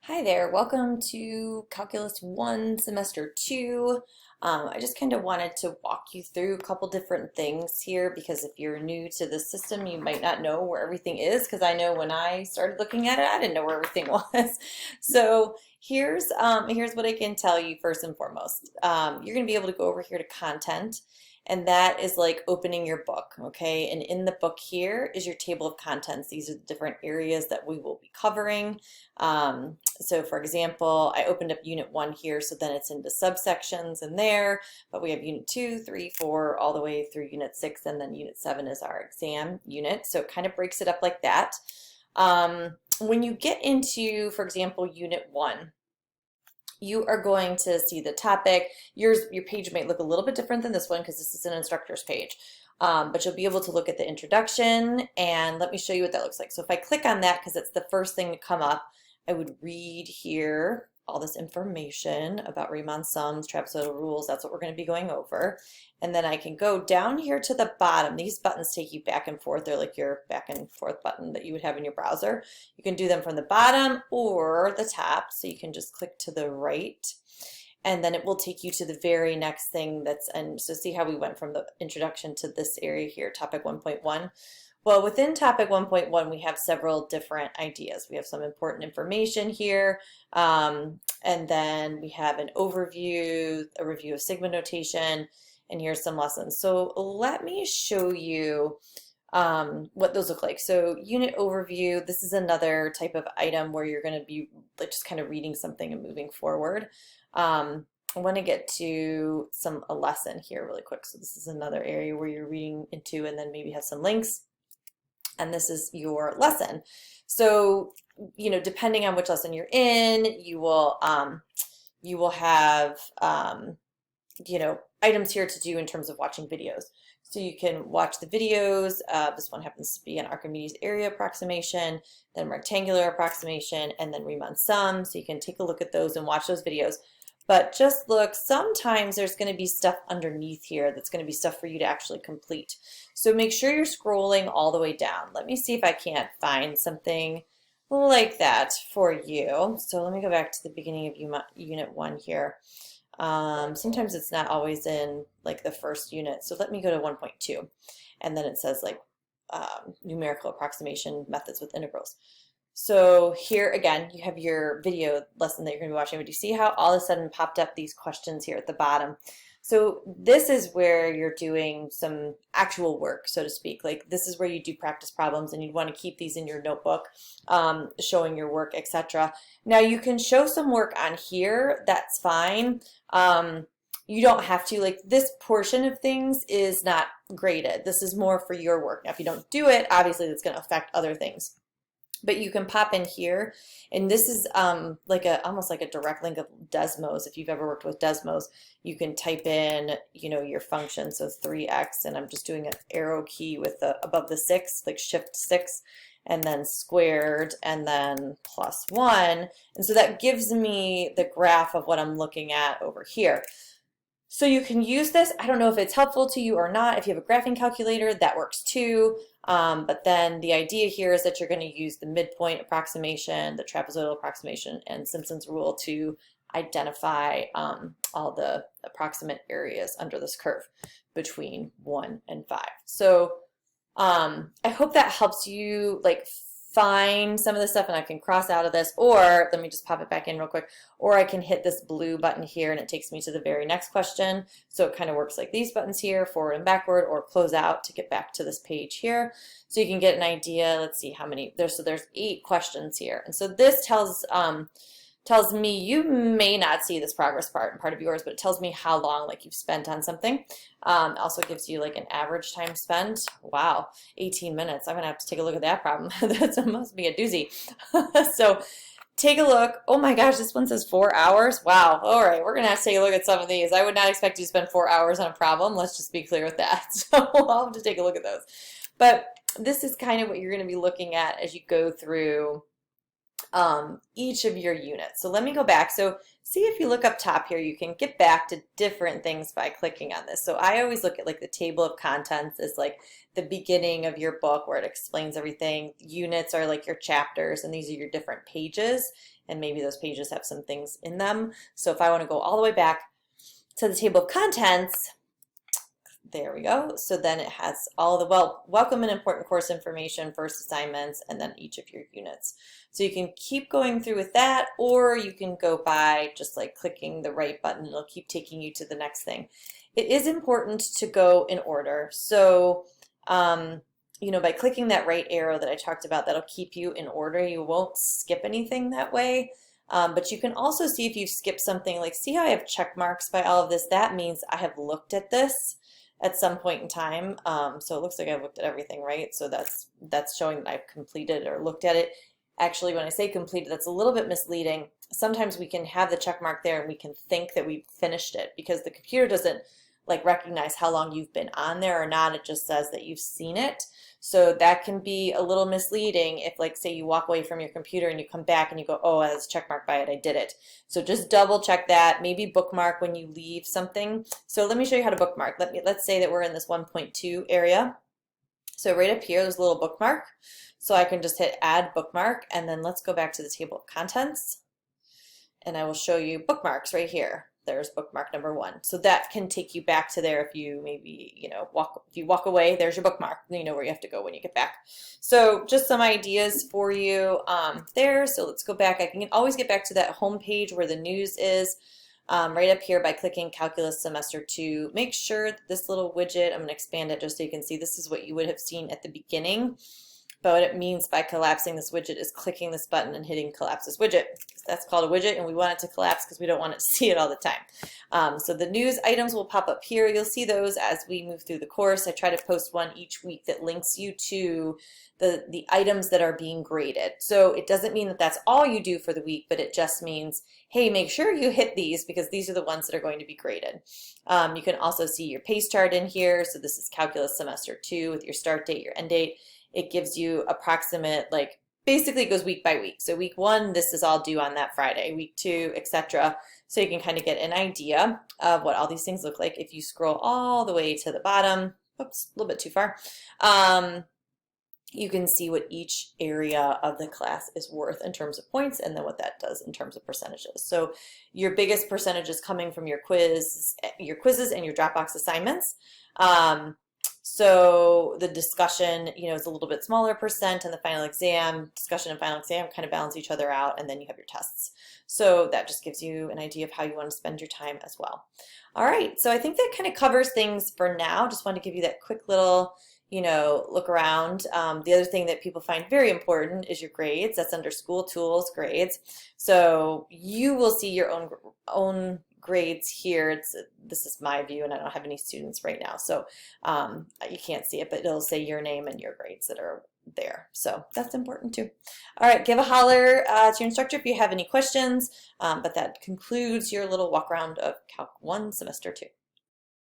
Hi there, welcome to Calculus 1, Semester 2. I just kind of wanted to walk you through a couple different things here because if you're new to the system, you might not know where everything is because I know when I started looking at it, I didn't know where everything was. So here's what I can tell you first and foremost. You're going to be able to go over here to Content, and that is like opening your book, okay? And in the book here is your table of contents. These are the different areas that we will be covering. So for example, I opened up Unit 1 here, so then it's into subsections in there, but we have Unit 2, 3, 4, all the way through Unit 6, and then Unit 7 is our exam unit. So it kind of breaks it up like that. When you get into, for example, Unit 1, you are going to see the topic. Your page might look a little bit different than this one because this is an instructor's page. But you'll be able to look at the introduction, and let me show you what that looks like. So if I click on that, because it's the first thing to come up, I would read here all this information about Riemann sums, trapezoidal rules. That's what we're going to be going over. And then I can go down here to the bottom. These buttons take you back and forth. They're like your back and forth button that you would have in your browser. You can do them from the bottom or the top. So you can just click to the right, and then it will take you to the very next thing and so see how we went from the introduction to this area here, topic 1.1. Well, within topic 1.1, we have several different ideas. We have some important information here, and then we have an overview, a review of sigma notation, and here's some lessons. So let me show you what those look like. So unit overview, this is another type of item where you're going to be like just kind of reading something and moving forward. I want to get to a lesson here really quick. So this is another area where you're reading into and then maybe have some links. And this is your lesson. So, depending on which lesson you're in, you will have, items here to do in terms of watching videos. So you can watch the videos. This one happens to be an Archimedes area approximation, then rectangular approximation, and then Riemann sum. So you can take a look at those and watch those videos. But just look, sometimes there's going to be stuff underneath here that's going to be stuff for you to actually complete. So make sure you're scrolling all the way down. Let me see if I can't find something like that for you. So let me go back to the beginning of Unit 1 here. Sometimes it's not always in like the first unit. So let me go to 1.2, and then it says like numerical approximation methods with integrals. So here again, you have your video lesson that you're going to be watching. But do you see how all of a sudden popped up these questions here at the bottom? So this is where you're doing some actual work, so to speak. Like this is where you do practice problems, and you'd want to keep these in your notebook, showing your work, etc. Now you can show some work on here. That's fine. You don't have to. Like this portion of things is not graded. This is more for your work. Now if you don't do it, obviously that's going to affect other things. But you can pop in here, and this is almost like a direct link of Desmos. If you've ever worked with Desmos, you can type in, your function. So 3x, and I'm just doing an arrow key with above the 6, like shift 6, and then squared, and then plus 1. And so that gives me the graph of what I'm looking at over here. So you can use this. I don't know if it's helpful to you or not. If you have a graphing calculator, that works too. But then the idea here is that you're going to use the midpoint approximation, the trapezoidal approximation, and Simpson's rule to identify all the approximate areas under this curve between 1 and 5. So I hope that helps you find some of this stuff, and I can cross out of this, or let me just pop it back in real quick, or I can hit this blue button here and it takes me to the very next question. So it kind of works like these buttons here, forward and backward, or close out to get back to this page here. So you can get an idea. Let's see how many there's. So there's 8 questions here, and so this tells me, you may not see this progress part of yours, but it tells me how long you've spent on something. Also gives you an average time spent. Wow, 18 minutes. I'm gonna have to take a look at that problem. That must be a doozy. So take a look. Oh my gosh, this one says 4 hours. Wow. All right, we're gonna have to take a look at some of these. I would not expect you to spend 4 hours on a problem. Let's just be clear with that. So I'll have to take a look at those. But this is kind of what you're gonna be looking at as you go through each of your units. So let me go back. So see if you look up top here, you can get back to different things by clicking on this. So I always look at like the table of contents as like the beginning of your book where it explains everything. Units are like your chapters, and these are your different pages, and maybe those pages have some things in them. So if I want to go all the way back to the table of contents, there we go. So then it has all the welcome and important course information, first assignments, and then each of your units. So you can keep going through with that, or you can go by just like clicking the right button. It'll keep taking you to the next thing. It is important to go in order. So, you know, by clicking that right arrow that I talked about, that'll keep you in order. You won't skip anything that way. But you can also see if you've skipped something, like see how I have check marks by all of this? That means I have looked at this at some point in time. So it looks like I've looked at everything, right? So that's showing that I've completed or looked at it. Actually, when I say completed, that's a little bit misleading. Sometimes we can have the check mark there and we can think that we've finished it because the computer doesn't like recognize how long you've been on there or not. It just says that you've seen it. So that can be a little misleading if, like, say you walk away from your computer and you come back and you go, oh, there's a check mark by it, I did it. So just double check that. Maybe bookmark when you leave something. So let me show you how to bookmark. Let's say that we're in this 1.2 area. So right up here, there's a little bookmark. So I can just hit add bookmark, and then let's go back to the table of contents, and I will show you bookmarks right here. There's bookmark number 1. So that can take you back to there if you maybe, you know, if you walk away, there's your bookmark. You know where you have to go when you get back. So just some ideas for you there. So let's go back. I can always get back to that home page where the news is. Right up here by clicking Calculus Semester 2. Make sure that this little widget, I'm going to expand it just so you can see, this is what you would have seen at the beginning. But what it means by collapsing this widget is clicking this button and hitting collapse this widget. That's called a widget, and we want it to collapse because we don't want it to see it all the time. So the news items will pop up here. You'll see those as we move through the course. I try to post one each week that links you to the items that are being graded. So it doesn't mean that that's all you do for the week, but it just means, hey, make sure you hit these because these are the ones that are going to be graded. You can also see your pace chart in here. So this is Calculus Semester 2 with your start date, your end date. It gives you approximate, like, basically it goes week by week. So week 1, this is all due on that Friday, week 2, etc. So you can kind of get an idea of what all these things look like. If you scroll all the way to the bottom, oops, a little bit too far, you can see what each area of the class is worth in terms of points, and then what that does in terms of percentages. So your biggest percentage is coming from your quizzes and your Dropbox assignments. So the discussion, you know, is a little bit smaller percent, and the final exam, discussion and final exam kind of balance each other out, and then you have your tests. So that just gives you an idea of how you want to spend your time as well. All right, so I think that kind of covers things for now. Just wanted to give you that quick little, you know, look around. The other thing that people find very important is your grades. That's under School Tools, Grades. So you will see your own grades here. This is my view, and I don't have any students right now, so you can't see it, but it'll say your name and your grades that are there. So that's important too. All right, give a holler to your instructor if you have any questions, but that concludes your little walk around of Calc 1 Semester 2.